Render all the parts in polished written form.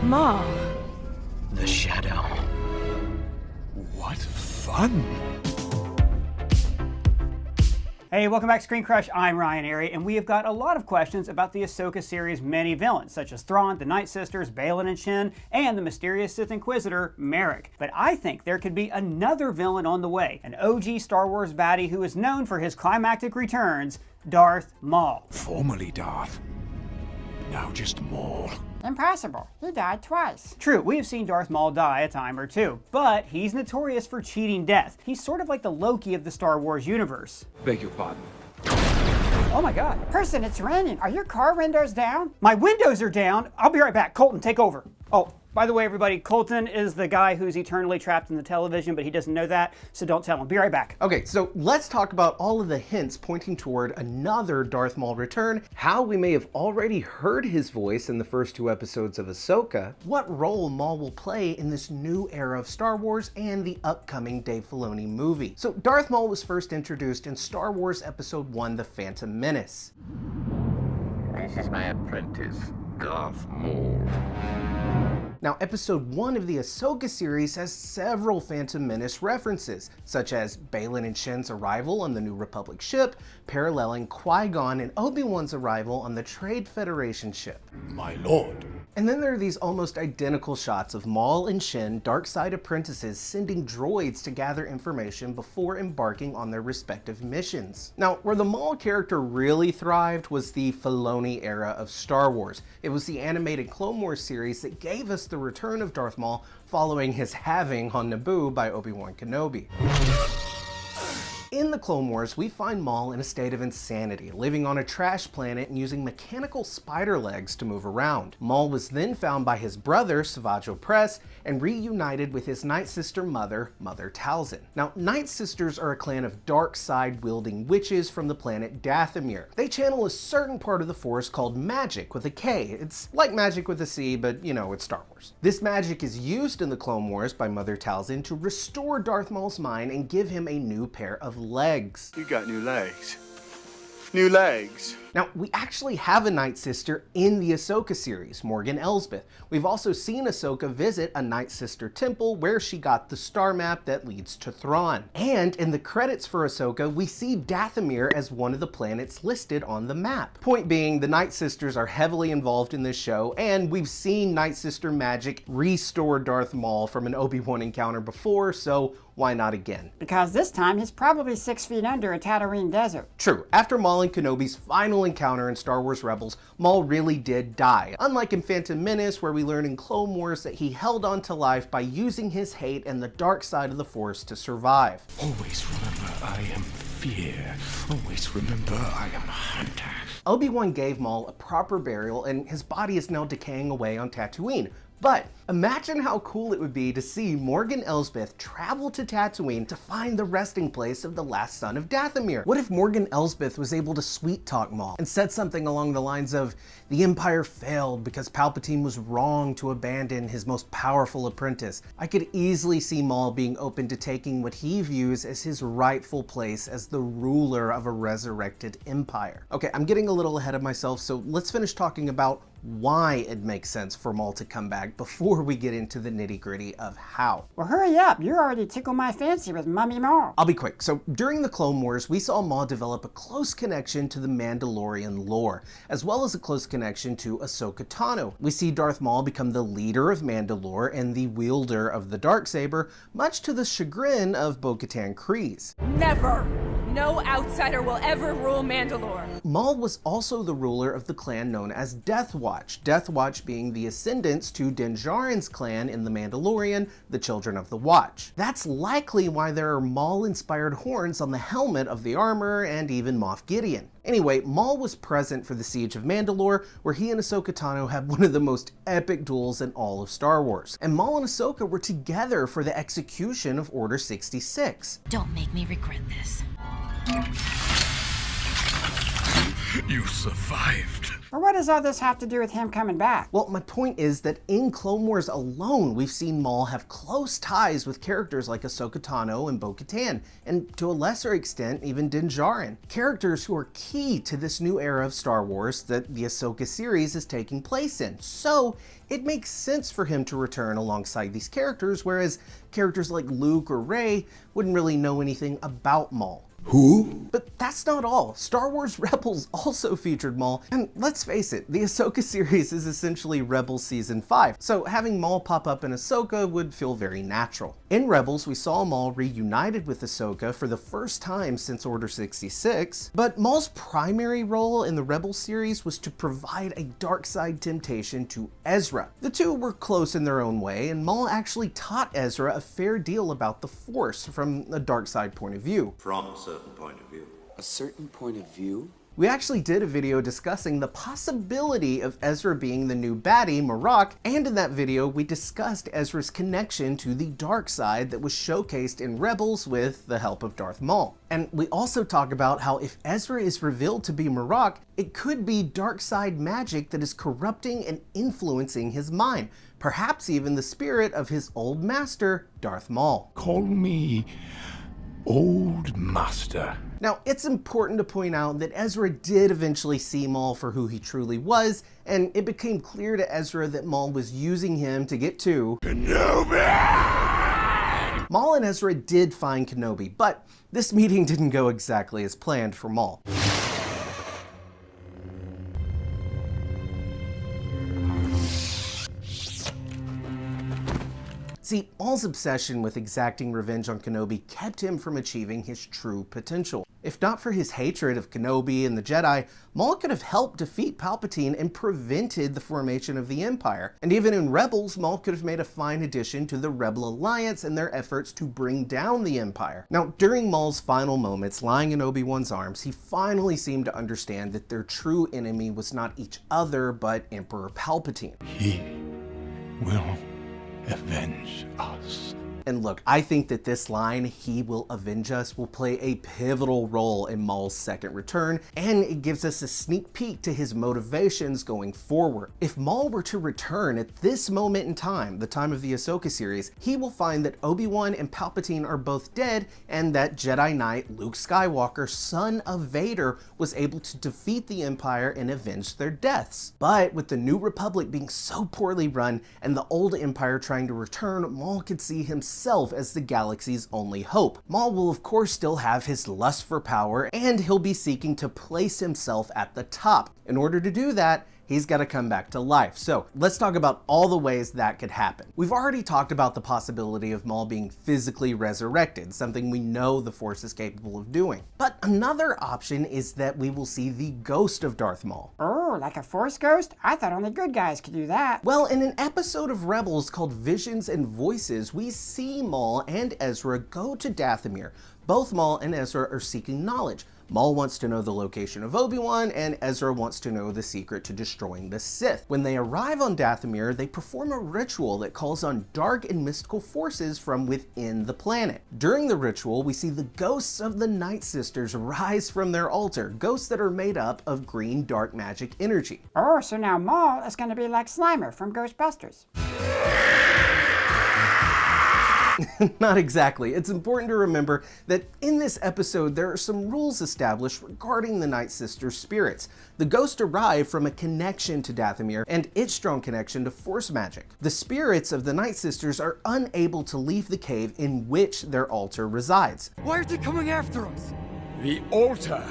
Maul. The Shadow. What fun! Hey, welcome back to ScreenCrush. I'm Ryan Airy, and we have got a lot of questions about the Ahsoka series' many villains, such as Thrawn, the Nightsisters, Baylan and Shin, and the mysterious Sith Inquisitor, Marik. But I think there could be another villain on the way, an OG Star Wars baddie who is known for his climactic returns, Darth Maul. Formerly Darth, now just Maul. Impossible. He died twice. True, we have seen Darth Maul die a time or two, but he's notorious for cheating death. He's sort of like the Loki of the Star Wars universe. Beg your pardon. Oh my god. Person, it's raining. Are your car windows down? My windows are down. I'll be right back. Colton, take over. Oh, by the way, everybody, Colton is the guy who's eternally trapped in the television, but he doesn't know that, so don't tell him. Be right back. Okay, so let's talk about all of the hints pointing toward another Darth Maul return, how we may have already heard his voice in the first 2 episodes of Ahsoka, what role Maul will play in this new era of Star Wars, and the upcoming Dave Filoni movie. So Darth Maul was first introduced in Star Wars Episode 1, The Phantom Menace. This is my apprentice, Darth Maul. Now, Episode 1 of the Ahsoka series has several Phantom Menace references, such as Baylan and Shin's arrival on the New Republic ship, paralleling Qui-Gon and Obi-Wan's arrival on the Trade Federation ship. My lord. And then there are these almost identical shots of Maul and Shin, dark side apprentices, sending droids to gather information before embarking on their respective missions. Now, where the Maul character really thrived was the Filoni era of Star Wars. It was the animated Clone Wars series that gave us the return of Darth Maul following his halving on Naboo by Obi-Wan Kenobi. In the Clone Wars, we find Maul in a state of insanity, living on a trash planet and using mechanical spider legs to move around. Maul was then found by his brother, Savage Opress, and reunited with his Nightsister mother, Mother Talzin. Now, Nightsisters are a clan of dark side-wielding witches from the planet Dathomir. They channel a certain part of the Force called magic with a K. It's like magic with a C, but you know, it's Star Wars. This magic is used in the Clone Wars by Mother Talzin to restore Darth Maul's mind and give him a new pair of legs. You got new legs. New legs. Now, we actually have a Nightsister in the Ahsoka series, Morgan Elsbeth. We've also seen Ahsoka visit a Nightsister temple where she got the star map that leads to Thrawn. And in the credits for Ahsoka, we see Dathomir as one of the planets listed on the map. Point being, the Nightsisters are heavily involved in this show, and we've seen Nightsister magic restore Darth Maul from an Obi-Wan encounter before, so why not again? Because this time he's probably 6 feet under a Tatooine desert. True, after Maul and Kenobi's final encounter in Star Wars Rebels, Maul really did die. Unlike in Phantom Menace, where we learn in Clone Wars that he held on to life by using his hate and the dark side of the Force to survive. Always remember I am fear. Always remember I am a hunter. Obi-Wan gave Maul a proper burial, and his body is now decaying away on Tatooine. But imagine how cool it would be to see Morgan Elsbeth travel to Tatooine to find the resting place of the last son of Dathomir. What if Morgan Elsbeth was able to sweet talk Maul and said something along the lines of, "The Empire failed because Palpatine was wrong to abandon his most powerful apprentice." I could easily see Maul being open to taking what he views as his rightful place as the ruler of a resurrected empire. Okay, I'm getting a little ahead of myself, so let's finish talking about why it makes sense for Maul to come back before we get into the nitty-gritty of how. Well, hurry up. You already tickled my fancy with Mummy Maul. I'll be quick. So during the Clone Wars, we saw Maul develop a close connection to the Mandalorian lore, as well as a close connection to Ahsoka Tano. We see Darth Maul become the leader of Mandalore and the wielder of the Darksaber, much to the chagrin of Bo-Katan Kryze. Never! No outsider will ever rule Mandalore. Maul was also the ruler of the clan known as Death Watch. Death Watch being the ascendants to Din Djarin's clan in The Mandalorian, the Children of the Watch. That's likely why there are Maul-inspired horns on the helmet of the armor and even Moff Gideon. Anyway, Maul was present for the Siege of Mandalore, where he and Ahsoka Tano had one of the most epic duels in all of Star Wars. And Maul and Ahsoka were together for the execution of Order 66. Don't make me regret this. You survived. But what does all this have to do with him coming back? Well, my point is that in Clone Wars alone, we've seen Maul have close ties with characters like Ahsoka Tano and Bo-Katan, and to a lesser extent, even Din Djarin. Characters who are key to this new era of Star Wars that the Ahsoka series is taking place in. So, it makes sense for him to return alongside these characters, whereas characters like Luke or Rey wouldn't really know anything about Maul. Who? But that's not all. Star Wars Rebels also featured Maul, and let's face it, the Ahsoka series is essentially Rebels Season 5, so having Maul pop up in Ahsoka would feel very natural. In Rebels, we saw Maul reunited with Ahsoka for the first time since Order 66, but Maul's primary role in the Rebels series was to provide a dark side temptation to Ezra. The two were close in their own way, and Maul actually taught Ezra a fair deal about the Force from a dark side point of view. From a certain point of view. A certain point of view? We actually did a video discussing the possibility of Ezra being the new baddie, Marrok, and in that video we discussed Ezra's connection to the dark side that was showcased in Rebels with the help of Darth Maul. And we also talk about how if Ezra is revealed to be Marrok, it could be dark side magic that is corrupting and influencing his mind, perhaps even the spirit of his old master, Darth Maul. Call me Old Master. Now, it's important to point out that Ezra did eventually see Maul for who he truly was, and it became clear to Ezra that Maul was using him to get to Kenobi! Maul and Ezra did find Kenobi, but this meeting didn't go exactly as planned for Maul. See, Maul's obsession with exacting revenge on Kenobi kept him from achieving his true potential. If not for his hatred of Kenobi and the Jedi, Maul could have helped defeat Palpatine and prevented the formation of the Empire. And even in Rebels, Maul could have made a fine addition to the Rebel Alliance and their efforts to bring down the Empire. Now, during Maul's final moments lying in Obi-Wan's arms, he finally seemed to understand that their true enemy was not each other, but Emperor Palpatine. He will avenge us. And look, I think that this line, "he will avenge us," will play a pivotal role in Maul's second return, and it gives us a sneak peek to his motivations going forward. If Maul were to return at this moment in time, the time of the Ahsoka series, he will find that Obi-Wan and Palpatine are both dead, and that Jedi Knight Luke Skywalker, son of Vader, was able to defeat the Empire and avenge their deaths. But with the New Republic being so poorly run and the old Empire trying to return, Maul could see himself as the galaxy's only hope. Maul will of course still have his lust for power, and he'll be seeking to place himself at the top. In order to do that, he's got to come back to life. So let's talk about all the ways that could happen. We've already talked about the possibility of Maul being physically resurrected, something we know the Force is capable of doing. But another option is that we will see the ghost of Darth Maul. Oh, like a Force ghost? I thought only good guys could do that. Well, in an episode of Rebels called Visions and Voices, we see Maul and Ezra go to Dathomir. Both Maul and Ezra are seeking knowledge. Maul wants to know the location of Obi-Wan, and Ezra wants to know the secret to destroying the Sith. When they arrive on Dathomir, they perform a ritual that calls on dark and mystical forces from within the planet. During the ritual, we see the ghosts of the Nightsisters rise from their altar, ghosts that are made up of green dark magic energy. Oh, so now Maul is going to be like Slimer from Ghostbusters. Not exactly. It's important to remember that in this episode there are some rules established regarding the Nightsisters' spirits. The ghosts derive from a connection to Dathomir and its strong connection to Force magic. The spirits of the Nightsisters are unable to leave the cave in which their altar resides. Why are they coming after us? The altar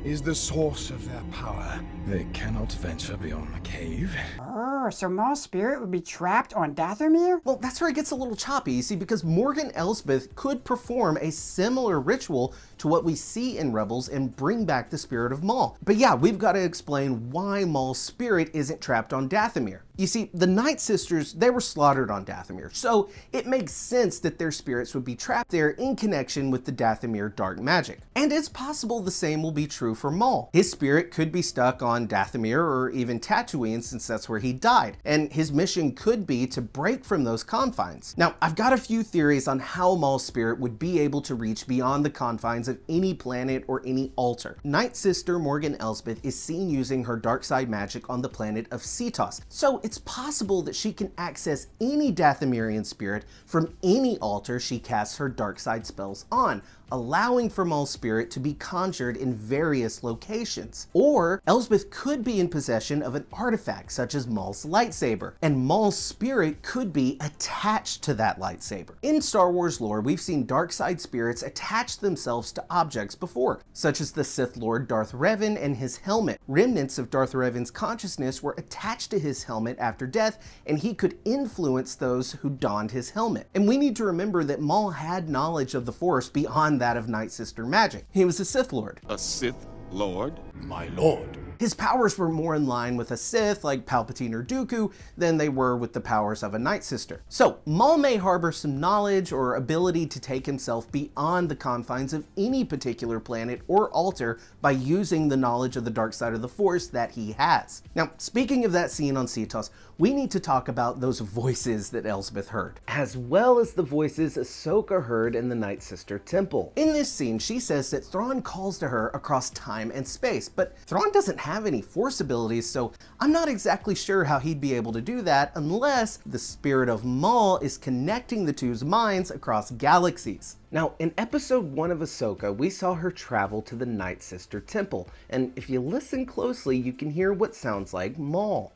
is the source of their power. They cannot venture beyond the cave. Oh, so Maul's spirit would be trapped on Dathomir? Well, that's where it gets a little choppy, you see, because Morgan Elsbeth could perform a similar ritual to what we see in Rebels and bring back the spirit of Maul. But yeah, we've got to explain why Maul's spirit isn't trapped on Dathomir. You see, the Nightsisters, they were slaughtered on Dathomir, so it makes sense that their spirits would be trapped there in connection with the Dathomir dark magic. And it's possible the same will be true for Maul. His spirit could be stuck on Dathomir or even Tatooine, since that's where he died, and his mission could be to break from those confines. Now, I've got a few theories on how Maul's spirit would be able to reach beyond the confines of any planet or any altar. Nightsister Morgan Elsbeth is seen using her dark side magic on the planet of Cetos, so it's possible that she can access any Dathomirian spirit from any altar she casts her dark side spells on, allowing for Maul's spirit to be conjured in various locations. Or Elsbeth could be in possession of an artifact such as Maul's lightsaber, and Maul's spirit could be attached to that lightsaber. In Star Wars lore, we've seen dark side spirits attach themselves to objects before, such as the Sith Lord Darth Revan and his helmet. Remnants of Darth Revan's consciousness were attached to his helmet after death, and he could influence those who donned his helmet. And we need to remember that Maul had knowledge of the Force beyond that of Nightsister magic. He was a Sith Lord. A Sith Lord? My lord. His powers were more in line with a Sith like Palpatine or Dooku than they were with the powers of a Nightsister. So Maul may harbor some knowledge or ability to take himself beyond the confines of any particular planet or altar by using the knowledge of the dark side of the Force that he has. Now, speaking of that scene on Cetos, we need to talk about those voices that Elsbeth heard, as well as the voices Ahsoka heard in the Nightsister Temple. In this scene, she says that Thrawn calls to her across time and space, but Thrawn doesn't have any Force abilities, so I'm not exactly sure how he'd be able to do that unless the spirit of Maul is connecting the two's minds across galaxies. Now, in episode 1 of Ahsoka, we saw her travel to the Nightsister Temple, and if you listen closely, you can hear what sounds like Maul.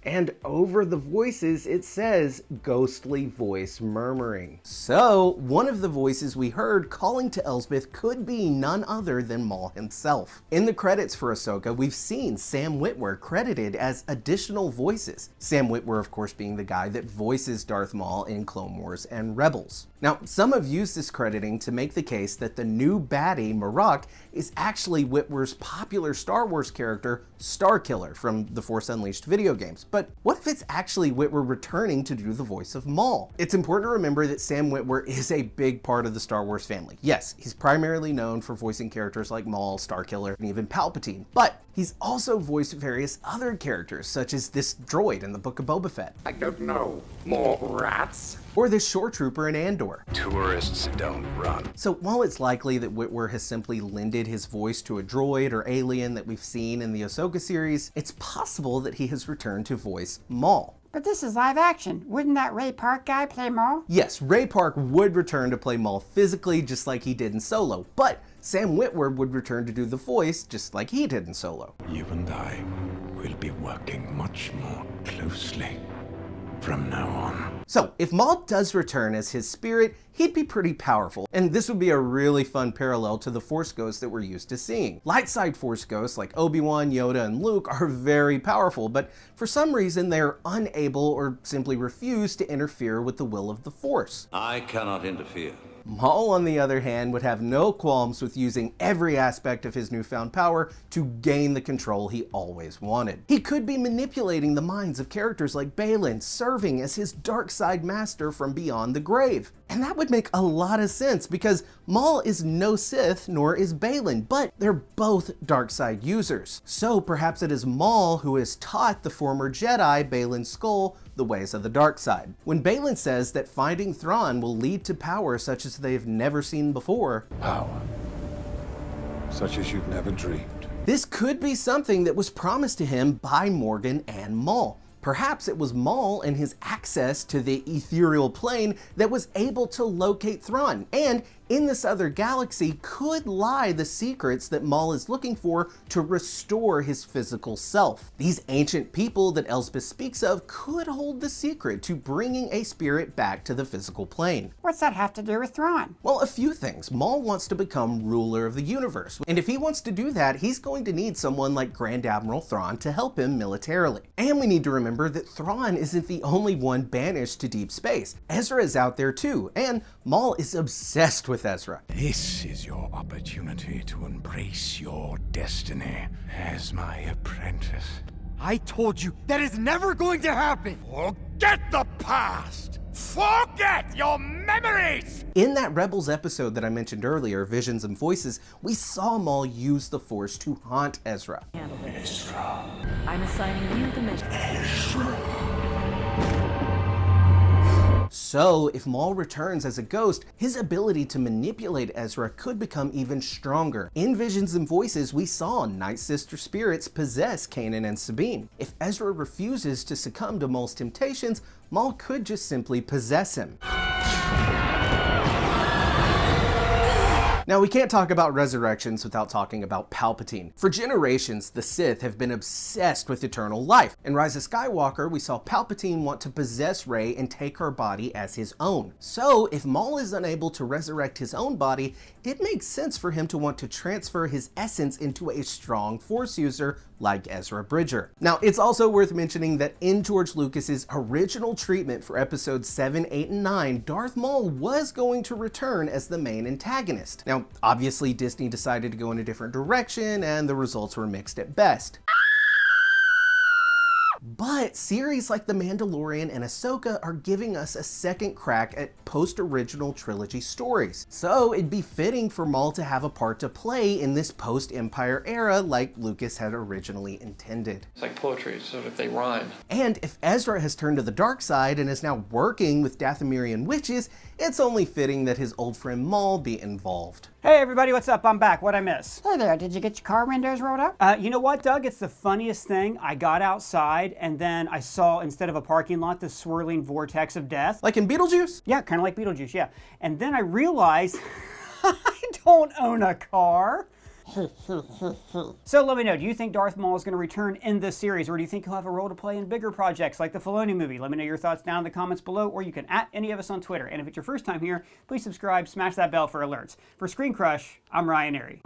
And over the voices, it says ghostly voice murmuring. So one of the voices we heard calling to Elsbeth could be none other than Maul himself. In the credits for Ahsoka, we've seen Sam Witwer credited as additional voices. Sam Witwer, of course, being the guy that voices Darth Maul in Clone Wars and Rebels. Now, some have used this crediting to make the case that the new baddie, Marrok, is actually Witwer's popular Star Wars character, Starkiller, from the Force Unleashed video games. But what if it's actually Witwer returning to do the voice of Maul? It's important to remember that Sam Witwer is a big part of the Star Wars family. Yes, he's primarily known for voicing characters like Maul, Starkiller, and even Palpatine, but he's also voiced various other characters, such as this droid in the Book of Boba Fett. I don't know. More rats? Or this shore trooper in Andor. Tourists don't run. So while it's likely that Witwer has simply lended his voice to a droid or alien that we've seen in the Ahsoka series, it's possible that he has returned to voice Maul. But this is live action. Wouldn't that Ray Park guy play Maul? Yes, Ray Park would return to play Maul physically just like he did in Solo, but Sam Witwer would return to do the voice just like he did in Solo. You and I will be working much more closely from now on. So if Maul does return as his spirit, he'd be pretty powerful, and this would be a really fun parallel to the Force ghosts that we're used to seeing. Light side Force ghosts like Obi-Wan, Yoda, and Luke are very powerful, but for some reason they are unable or simply refuse to interfere with the will of the Force. I cannot interfere. Maul, on the other hand, would have no qualms with using every aspect of his newfound power to gain the control he always wanted. He could be manipulating the minds of characters like Baylan, serving as his dark side master from beyond the grave. And that would make a lot of sense because Maul is no Sith nor is Baylan, but they're both dark side users. So perhaps it is Maul who has taught the former Jedi, Baylan Skoll, the ways of the dark side. When Baylan says that finding Thrawn will lead to power such as they've never seen before, Power, such as you've never dreamed. This could be something that was promised to him by Morgan and Maul. Perhaps it was Maul and his access to the ethereal plane that was able to locate Thrawn, and in this other galaxy could lie the secrets that Maul is looking for to restore his physical self. These ancient people that Elsbeth speaks of could hold the secret to bringing a spirit back to the physical plane. What's that have to do with Thrawn? Well, a few things. Maul wants to become ruler of the universe, and if he wants to do that, he's going to need someone like Grand Admiral Thrawn to help him militarily. And we need to remember remember that Thrawn isn't the only one banished to deep space. Ezra is out there too, and Maul is obsessed with Ezra. This is your opportunity to embrace your destiny as my apprentice. I told you that is never going to happen! Forget the past! Forget your memories! In that Rebels episode that I mentioned earlier, Visions and Voices, we saw Maul use the Force to haunt Ezra. Ezra. I'm assigning you the mission. So, if Maul returns as a ghost, his ability to manipulate Ezra could become even stronger. In Visions and Voices, we saw Nightsister spirits possess Kanan and Sabine. If Ezra refuses to succumb to Maul's temptations, Maul could just simply possess him. Now, we can't talk about resurrections without talking about Palpatine. For generations, the Sith have been obsessed with eternal life. In Rise of Skywalker, we saw Palpatine want to possess Rey and take her body as his own. So, if Maul is unable to resurrect his own body, it makes sense for him to want to transfer his essence into a strong Force user like Ezra Bridger. Now, it's also worth mentioning that in George Lucas's original treatment for episodes 7, 8, and 9, Darth Maul was going to return as the main antagonist. Now, obviously Disney decided to go in a different direction and the results were mixed at best. But series like The Mandalorian and Ahsoka are giving us a second crack at post-original trilogy stories. So it'd be fitting for Maul to have a part to play in this post-Empire era like Lucas had originally intended. It's like poetry, so if they rhyme. And if Ezra has turned to the dark side and is now working with Dathomirian witches, it's only fitting that his old friend Maul be involved. Hey everybody, what's up? I'm back. What'd I miss? Hey there, did you get your car windows rolled up? You know what, Doug? It's the funniest thing. I got outside and then I saw, instead of a parking lot, this swirling vortex of death. Like in Beetlejuice? Yeah, kind of like Beetlejuice, yeah. And then I realized I don't own a car. So let me know, do you think Darth Maul is going to return in this series, or do you think he'll have a role to play in bigger projects like the Filoni movie? Let me know your thoughts down in the comments below, or you can @ any of us on Twitter. And if it's your first time here, please subscribe, smash that bell for alerts. For ScreenCrush, I'm Ryan Airy.